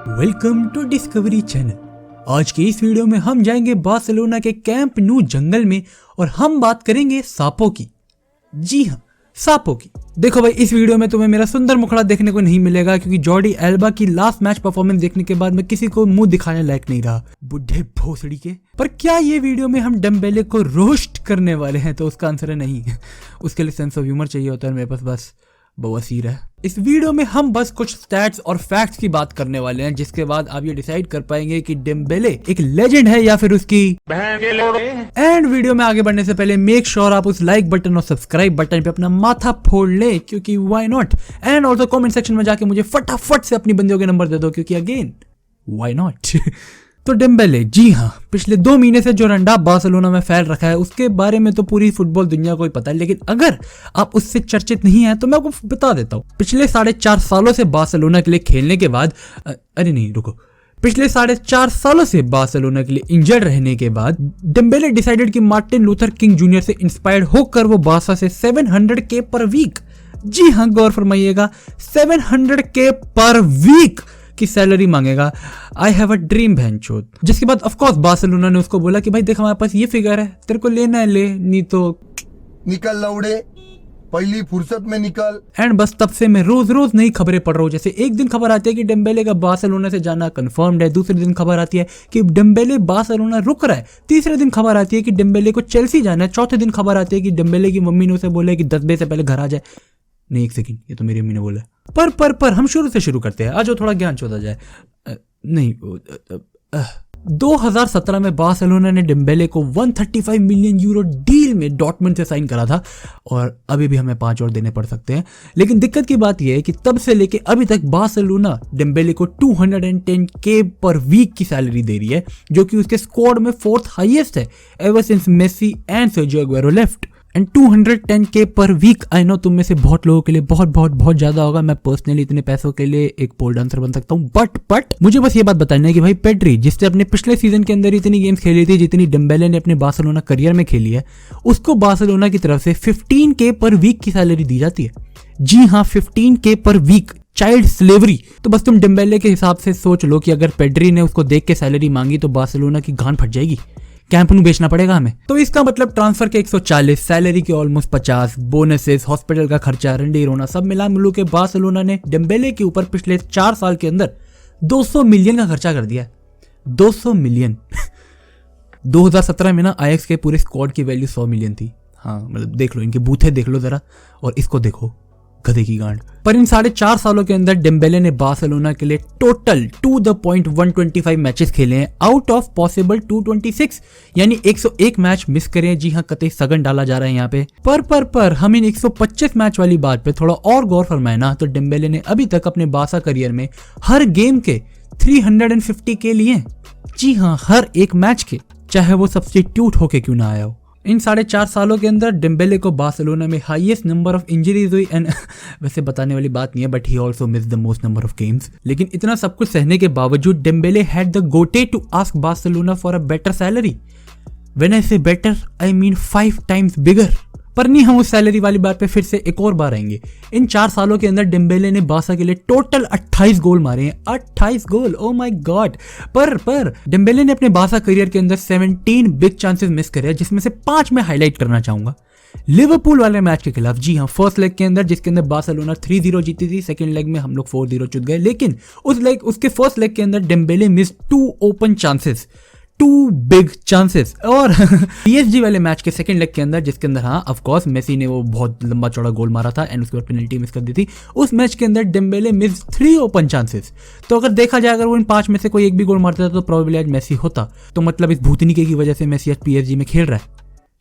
Welcome to discovery channel. आज के इस वीडियो में हम जाएंगे बार्सिलोना के कैंप न्यू जंगल में और हम बात करेंगे सांपों की। जी हाँ, सांपों की। देखो भाई, इस वीडियो में तुम्हें मेरा सुंदर मुखड़ा देखने को नहीं मिलेगा क्योंकि जॉर्डी एल्बा की लास्ट मैच परफॉर्मेंस देखने के बाद मैं किसी को मुंह दिखाने लायक नहीं रहा, बुढ़े भोसड़ी के। पर क्या ये वीडियो में हम डेम्बेले को रोस्ट करने वाले हैं? तो उसका आंसर है नहीं। उसके लिए सेंस ऑफ ह्यूमर चाहिए होता है, मेरे पास बस बवासीर है। इस वीडियो में हम बस कुछ स्टैट्स और फैक्ट्स की बात करने वाले हैं, जिसके बाद आप ये डिसाइड कर पाएंगे कि डेम्बेले एक लेजेंड है या फिर उसकी एंड वीडियो में आगे बढ़ने से पहले मेक श्योर आप उस लाइक बटन और सब्सक्राइब बटन पे अपना माथा फोड़ ले, क्योंकि why not. And also comment section में जाके मुझे फटाफट से अपनी बंदियों के नंबर दे दो, क्योंकि अगेन व्हाई नॉट। तो डेम्बेले, जी हाँ, पिछले 2 महीने से जो रंडा बार्सिलोना में फैल रखा है उसके बारे में तो पूरी फुटबॉल दुनिया को ही पता है, लेकिन अगर आप उससे चर्चित नहीं है तो मैं आपको बता देता हूँ। पिछले 4.5 सालों से बार्सिलोना के लिए खेलने के बाद पिछले 4.5 सालों से बार्सिलोना के लिए इंजर्ड रहने के बाद डेम्बेले डिसाइडेड कि मार्टिन लूथर किंग जूनियर से इंस्पायर्ड होकर वो बार्सा से 700K पर वीक, जी हाँ गौर फरमाइएगा, 700K पर वीक की सैलरी मांगेगा। आई हैव अ ड्रीम भैंचोद। जिसके बाद ऑफ कोर्स बार्सिलोना ने उसको बोला कि भाई देख, हमारे पास ये फिगर है, तेरे को लेना है ले, नहीं तो निकल लौड़े, पहली फुर्सत में निकल। एंड बस तब से मैं रोज रोज नई खबरें पढ़ रहा हूँ। जैसे एक दिन खबर आती है कि डेम्बेले का बार्सिलोना से जाना कंफर्म्ड है, दूसरे दिन खबर आती है कि डेम्बेले बार्सिलोना रुक रहा है, तीसरे दिन खबर आती है कि डेम्बेले को चेल्सी जाना है, चौथे दिन खबर आती है कि डेम्बेले की मम्मी ने उसे बोला कि 10 बजे से पहले घर आ जाए। नहीं, एक सेकंड, ये तो मेरी अम्मी ने बोला। पर हम शुरू से शुरू करते हैं, आज थोड़ा ज्ञान चोदा जाए। 2017 में बार्सिलोना ने डेम्बेले को 135 मिलियन यूरो डील में डॉर्टमुंड से साइन करा था, और अभी भी हमें 5 और देने पड़ सकते हैं। लेकिन दिक्कत की बात यह है कि तब से लेके अभी तक बार्सिलोना डेम्बेले को 210K पर वीक की सैलरी दे रही है, जो कि उसके स्क्वाड में 4th हाईएस्ट है ever since Messi and Sergio Aguero left. And 210K per week, I know तुम में से बहुत लोगों के लिए बहुत ज्यादा होगा। मैं पर्सनली इतने पैसों के लिए एक पोल डांसर बन सकता हूँ, बट मुझे बस ये बात बताना है कि भाई पेड्री, जिसने अपने पिछले सीजन के अंदर इतनी गेम्स खेली थी जितनी डेम्बेले ने अपने बार्सिलोना करियर में खेली है, उसको बार्सिलोना की तरफ से 15K पर वीक की सैलरी दी जाती है। जी हाँ, 15K पर वीक, चाइल्ड स्लेवरी। तो बस तुम डेम्बेले के हिसाब से सोच लो कि अगर पेड्री ने उसको देख के सैलरी मांगी तो बार्सिलोना की गांड फट जाएगी, कैंप नु बेचना पड़ेगा हमें। तो इसका मतलब ट्रांसफर के 140, सैलरी के ऑलमोस्ट 50, बोनसेस, हॉस्पिटल का खर्चा, रंडी रोना, सब मिला मिलू के बार्सिलोना ने डेम्बेले के ऊपर पिछले 4 साल के अंदर 200 मिलियन का खर्चा कर दिया। 200 मिलियन। 2017 में ना आयक्स के पूरे स्क्वाड की वैल्यू 100 मिलियन थी। हाँ, मतलब देख लो, इनके बूथे देख लो जरा, और इसको देखो, गधे की गांड। पर इन 4.5 सालों के अंदर डेम्बेले ने बार्सिलोना के लिए टोटल 125 मैचेस खेले हैं आउट ऑफ पॉसिबल 226, यानी 101 मैच मिस करे। जी हाँ, कतई सगन डाला जा रहा है यहाँ पे। पर हम इन 125 मैच वाली बात पे थोड़ा और गौर फरमाए ना, तो डेम्बेले ने अभी तक अपने बार्सा करियर में हर गेम के 350K लिए। जी हाँ, हर एक मैच के, चाहे वो सब्स्टिट्यूट होके क्यों ना आया हो। इन 4.5 सालों के अंदर डेम्बेले को बार्सिलोना में हाईएस्ट नंबर ऑफ इंजरीज हुई, एंड वैसे बताने वाली बात नहीं है, but he also miss the most number of games. लेकिन इतना सब कुछ सहने के बावजूद Dembele had the guts to ask Barcelona for a better salary. When I say better, I mean 5 times bigger. पर नहीं, हम उस सैलरी वाली बात पे फिर से एक और बार आएंगे। इन 4 सालों के अंदर डेम्बेले ने बार्सा के लिए टोटल 28 गोल मारे हैं। 28 गोल, ओ माय गॉड। पर डेम्बेले ने अपने बार्सा करियर के अंदर 17 बिग चांसेस मिस करे, जिसमें से 5 मैं हाईलाइट करना चाहूंगा। लिवरपूल वाले मैच के खिलाफ, जी हाँ, फर्स्ट लेग के अंदर, जिसके अंदर बार्सिलोना 3-0 जीती थी, सेकंड लेग में हम लोग 4-0 चुत गए, लेकिन उसके फर्स्ट लेग के अंदर Dembélé miss 2 open chances, 2 big chances. और PSG वाले मैच के सेकंड लेग के अंदर, जिसके अंदर हाँ ऑफ कोर्स मेसी ने वो बहुत लंबा चौड़ा गोल मारा था एंड उसके बाद पेनल्टी मिस कर दी थी, उस मैच के अंदर डेम्बेले मिस 3 ओपन चांसेस। तो अगर देखा जाए, अगर वो इन 5 में से कोई एक भी गोल मारता था तो प्रोबेबली आज मेसी होता। तो मतलब इस भूतनी की वजह से मेसी आज PSG में खेल रहा है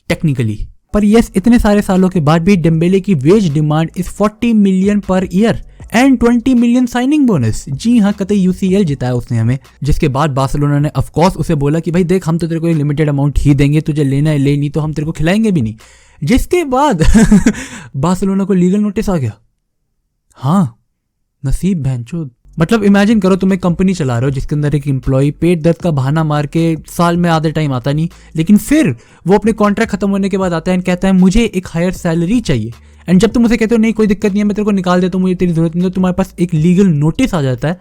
टेक्निकली। पर यस, इतने सारे सालों के बाद भी डेम्बेले की wage demand is 40 million per year and 20 million signing bonus. जी हाँ, कतई UCL जिताया उसने हमें। जिसके बाद बार्सिलोना ने ऑफ कोर्स उसे बोला कि भाई देख, हम तो तेरे को एक लिमिटेड अमाउंट ही देंगे, तुझे लेना है ले, नहीं तो हम तेरे को खिलाएंगे भी नहीं। जिसके बाद बार्सिलोना को लीगल नोटिस आ गया। हाँ, नसीब भैंचोद। मतलब इमेजिन करो, तुम एक कंपनी चला रहे हो जिसके अंदर एक एम्प्लॉय पेट दर्द का बहाना मार के साल में आधे टाइम आता नहीं, लेकिन फिर वो अपने कॉन्ट्रैक्ट खत्म होने के बाद आता है और कहता है मुझे एक हायर सैलरी चाहिए। एंड जब तुम उसे कहते हो नहीं कोई दिक्कत नहीं है, मैं तेरे को निकाल देता हूँ, मुझे तेरी जरूरत नहीं, तो तुम्हारे पास एक लीगल नोटिस आ जाता है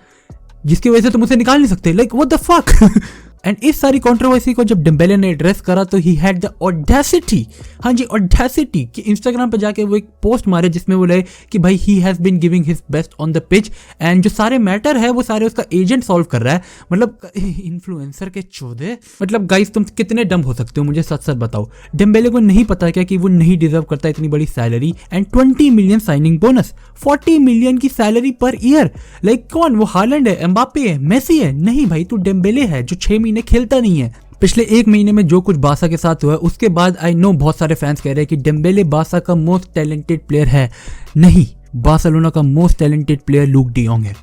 जिसकी वजह से तुम उसे निकाल नहीं सकते, like what the fuck. And इस सारी कंट्रोवर्सी को जब डेम्बेले ने एड्रेस करा तो ही हैड द ऑडेसिटी, हाँ जी ऑडेसिटी, कि इंस्टाग्राम पे जाके वो एक पोस्ट मारे जिसमें बोले कि भाई he has been giving his best on the pitch and जो सारे मैटर है वो सारे उसका एजेंट सॉल्व कर रहा है। मतलब इन्फ्लुएंसर के चौदह, मतलब गाइस तुम कितने डम हो सकते हो, मुझे सच सच बताओ। डेम्बेले को नहीं पता क्या कि वो नहीं डिजर्व करता इतनी बड़ी salary and 20 million signing bonus, 40 million की सैलरी पर ईयर। लाइक कौन, वो हालैंड है, एम्बापे है, मेसी है? नहीं भाई, तू डेम्बेले है जो 6 महीने खेलता नहीं है। पिछले 1 महीने में जो कुछ बासा के साथ हुआ है उसके बाद आई नो बहुत सारे फैंस कह रहे हैं कि डेम्बेले बासा का मोस्ट टैलेंटेड प्लेयर है। नहीं, बार्सिलोना का most talented player Luuk de Jong है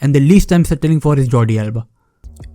and the least I am settling for is Jordi Alba.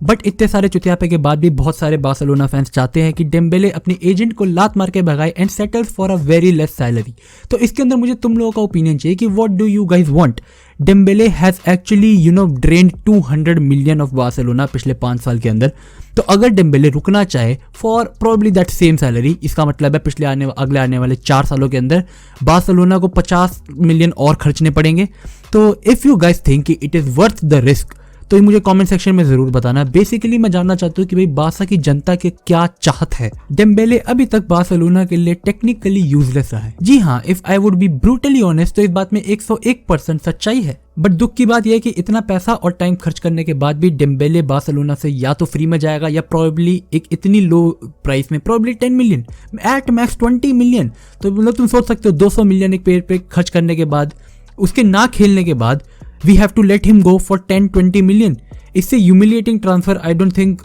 But इतने सारे चुतियापे के बाद भी बहुत सारे बार्सिलोना फैंस चाहते हैं कि डेम्बेले अपने एजेंट को लात मार के भगाए and settles for a very less salary. तो इसके अंदर मुझे तुम लोगों का ओपिनियन चाहिए कि what do you guys want? Dembélé has actually drained 200 million of Barcelona पिछले 5 साल के अंदर। तो अगर डेम्बेले रुकना चाहे for probably that same salary, इसका मतलब है अगले आने वाले 4 सालों के अंदर बार्सिलोना को 50 मिलियन और खर्चने पड़ेंगे। तो इफ़ यू गाइज थिंक कि it is worth the risk तो मुझे कमेंट सेक्शन में जरूर बताना। बेसिकली मैं जानना चाहता हूँ कि भाई बार्सा की जनता के क्या चाहत है। डेम्बेले अभी तक बार्सिलोना के लिए टेक्निकली यूजलेस रहा है। जी हाँ, if I would be brutally honest तो इस बात में 101% सच्चाई है। बट दुख की बात यह है कि इतना पैसा और टाइम खर्च करने के बाद भी डेम्बेले बार्सिलोना से या तो फ्री में जाएगा या प्रोबेबली एक इतनी लो प्राइस में, probably 10 million at max 20 million. तो मतलब तुम सोच सकते हो 200 मिलियन एक पेड़ पे खर्च करने के बाद, उसके ना खेलने के बाद we have to let him go for 10-20 million. इससे humiliating transfer I don't think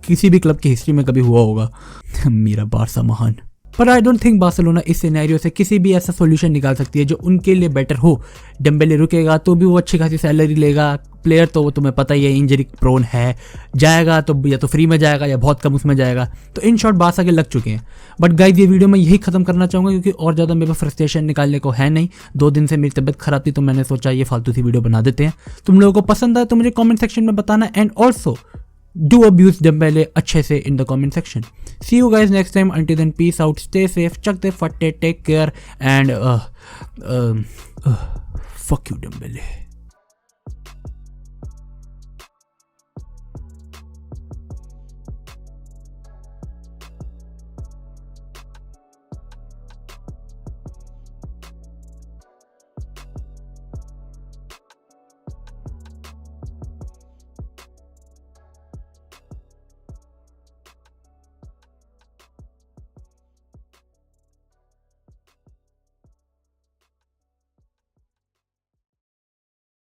किसी भी क्लब की हिस्ट्री में कभी हुआ होगा। मेरा बार्सा महान। पर आई डोंट थिंक बार्सिलोना इस सिनेरियो से किसी भी ऐसा सॉल्यूशन निकाल सकती है जो उनके लिए बेटर हो। डेम्बेले रुकेगा तो भी वो अच्छी खासी सैलरी लेगा, प्लेयर तो वो तुम्हें पता ही है इंजरी प्रोन है, जाएगा तो या तो फ्री में जाएगा या बहुत कम उसमें जाएगा। तो इन शॉर्ट बार्सा के लग चुके हैं। बट गाइस ये वीडियो मैं यही खत्म करना चाहूँगा क्योंकि और ज़्यादा मेरे पास फ्रस्ट्रेशन निकालने को है नहीं। 2 दिन से मेरी तबीयत खराब थी तो मैंने सोचा ये फालतू सी वीडियो बना देते हैं। तुम लोगों को पसंद आए तो मुझे कॉमेंट सेक्शन में बताना and also do abuse Dembele अच्छे से in the comment section. See you guys next time. Until then, peace out, stay safe, chuck the fatte, take care, and fuck you Dembele.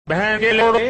बहन के लोड़े